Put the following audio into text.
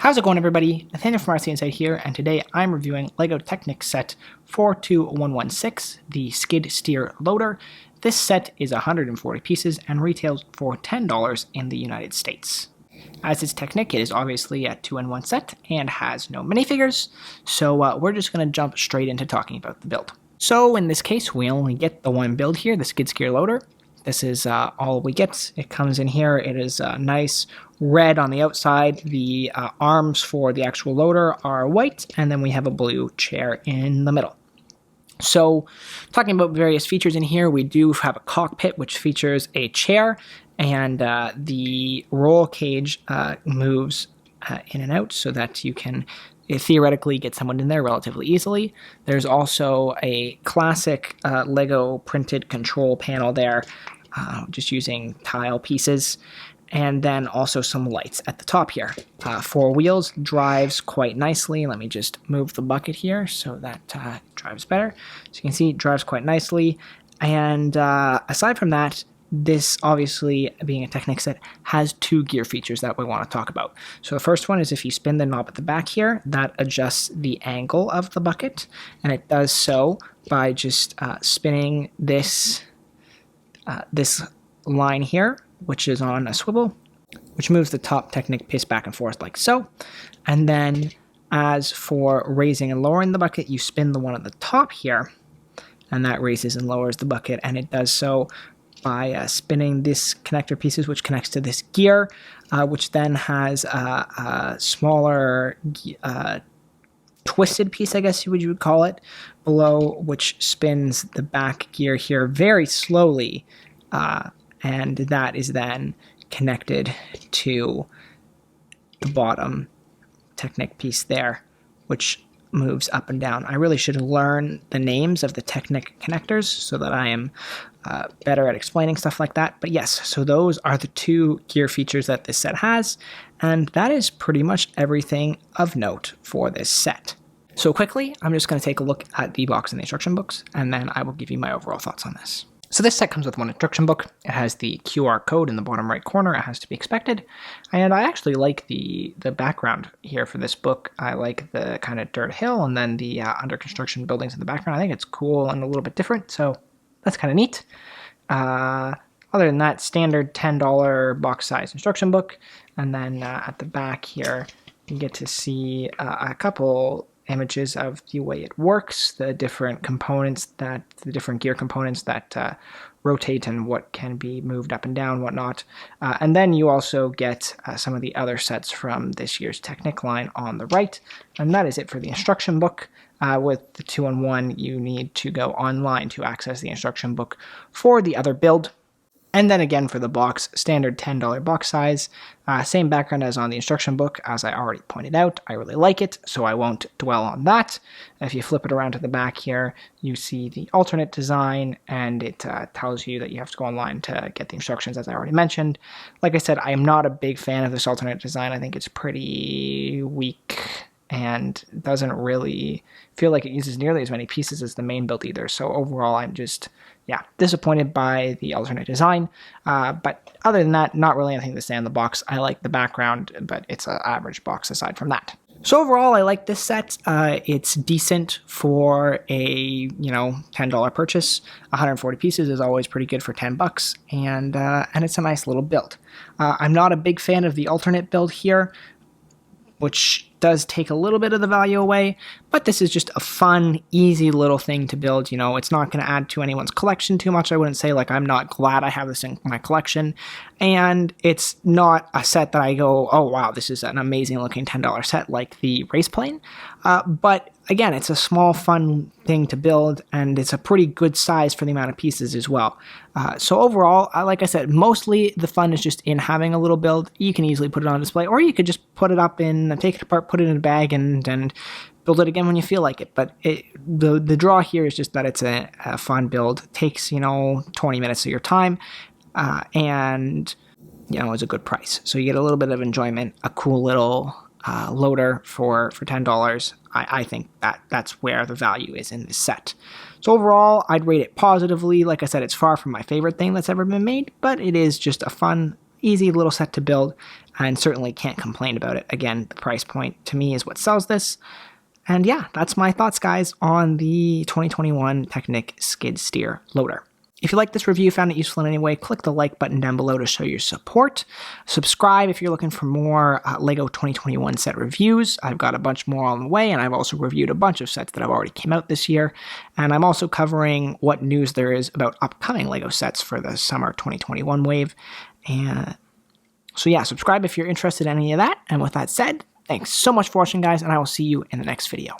How's it going, everybody? Nathaniel from RCInsight here, and today I'm reviewing LEGO Technic set 42116, the skid steer loader. This set is 140 pieces and retails for $10 in the United States. As it's Technic, it is obviously a 2-in-1 set and has no minifigures, so we're just going to jump straight into talking about the build. So in this case, we only get the one build here, the skid steer loader. This is all we get. It comes in here. It is nice red on the outside. The arms for the actual loader are white, and then we have a blue chair in the middle. So talking about various features in here, we do have a cockpit which features a chair, and the roll cage moves in and out so that you can theoretically get someone in there relatively easily. There's also a classic LEGO printed control panel there, just using tile pieces, and then also some lights at the top here. 4 wheels, drives quite nicely. Let me just move the bucket here so that drives better. So you can see it drives quite nicely, and aside from that, this, obviously being a Technic set, has 2 gear features that we want to talk about. So the first one is if you spin the knob at the back here, that adjusts the angle of the bucket, and it does so by just spinning this line here, which is on a swivel, which moves the top Technic piece back and forth like so. And then as for raising and lowering the bucket, you spin the one at the top here, and that raises and lowers the bucket, and it does so by spinning this connector pieces, which connects to this gear, which then has a smaller twisted piece, I guess you would call it, below, which spins the back gear here very slowly, and that is then connected to the bottom Technic piece there, which moves up and down. I really should learn the names of the Technic connectors so that I am better at explaining stuff like that. But yes, so those are the 2 gear features that this set has, and that is pretty much everything of note for this set. So quickly, I'm just going to take a look at the box and the instruction books, and then I will give you my overall thoughts on this. So this set comes with one instruction book. It has the QR code in the bottom right corner, as to be expected. And I actually like the background here for this book. I like the kind of dirt hill and then the under construction buildings in the background. I think it's cool and a little bit different, so that's kind of neat. Other than that, standard $10 box size instruction book. And then at the back here, you get to see a couple images of the way it works, the different components the different gear components that rotate and what can be moved up and down, whatnot. And then you also get some of the other sets from this year's Technic line on the right. And that is it for the instruction book. With the 2-in-1, you need to go online to access the instruction book for the other build. And then again for the box, standard $10 box size, same background as on the instruction book, as I already pointed out. I really like it, so I won't dwell on that. If you flip it around to the back here, you see the alternate design, and it tells you that you have to go online to get the instructions, as I already mentioned. Like I said, I am not a big fan of this alternate design. I think it's pretty weak and doesn't really feel like it uses nearly as many pieces as the main build either. So overall, I'm just, disappointed by the alternate design. But other than that, not really anything to say on the box. I like the background, but it's an average box aside from that. So overall, I like this set. It's decent for a, $10 purchase. 140 pieces is always pretty good for $10, and it's a nice little build. I'm not a big fan of the alternate build here, which does take a little bit of the value away, but this is just a fun, easy little thing to build. It's not going to add to anyone's collection too much. I wouldn't say, like, I'm not glad I have this in my collection, and it's not a set that I go, oh wow, this is an amazing looking $10 set like the race plane, but again, it's a small, fun thing to build, and it's a pretty good size for the amount of pieces as well. So overall, like I said, mostly the fun is just in having a little build. You can easily put it on display, or you could just put it up take it apart, put it in a bag, and build it again when you feel like it. But the draw here is just that it's a fun build. It takes, 20 minutes of your time, and, it's a good price. So you get a little bit of enjoyment, a cool little loader for $10. I think that's where the value is in this set. So overall, I'd rate it positively. Like I said, it's far from my favorite thing that's ever been made, but it is just a fun easy little set to build, and certainly can't complain about it. Again, the price point to me is what sells this. And yeah, that's my thoughts, guys, on the 2021 Technic skid steer loader. If you like this review, found it useful in any way, click the like button down below to show your support. Subscribe if you're looking for more LEGO 2021 set reviews. I've got a bunch more on the way, and I've also reviewed a bunch of sets that have already came out this year. And I'm also covering what news there is about upcoming LEGO sets for the summer 2021 wave. And so yeah, subscribe if you're interested in any of that. And with that said, thanks so much for watching, guys, and I will see you in the next video.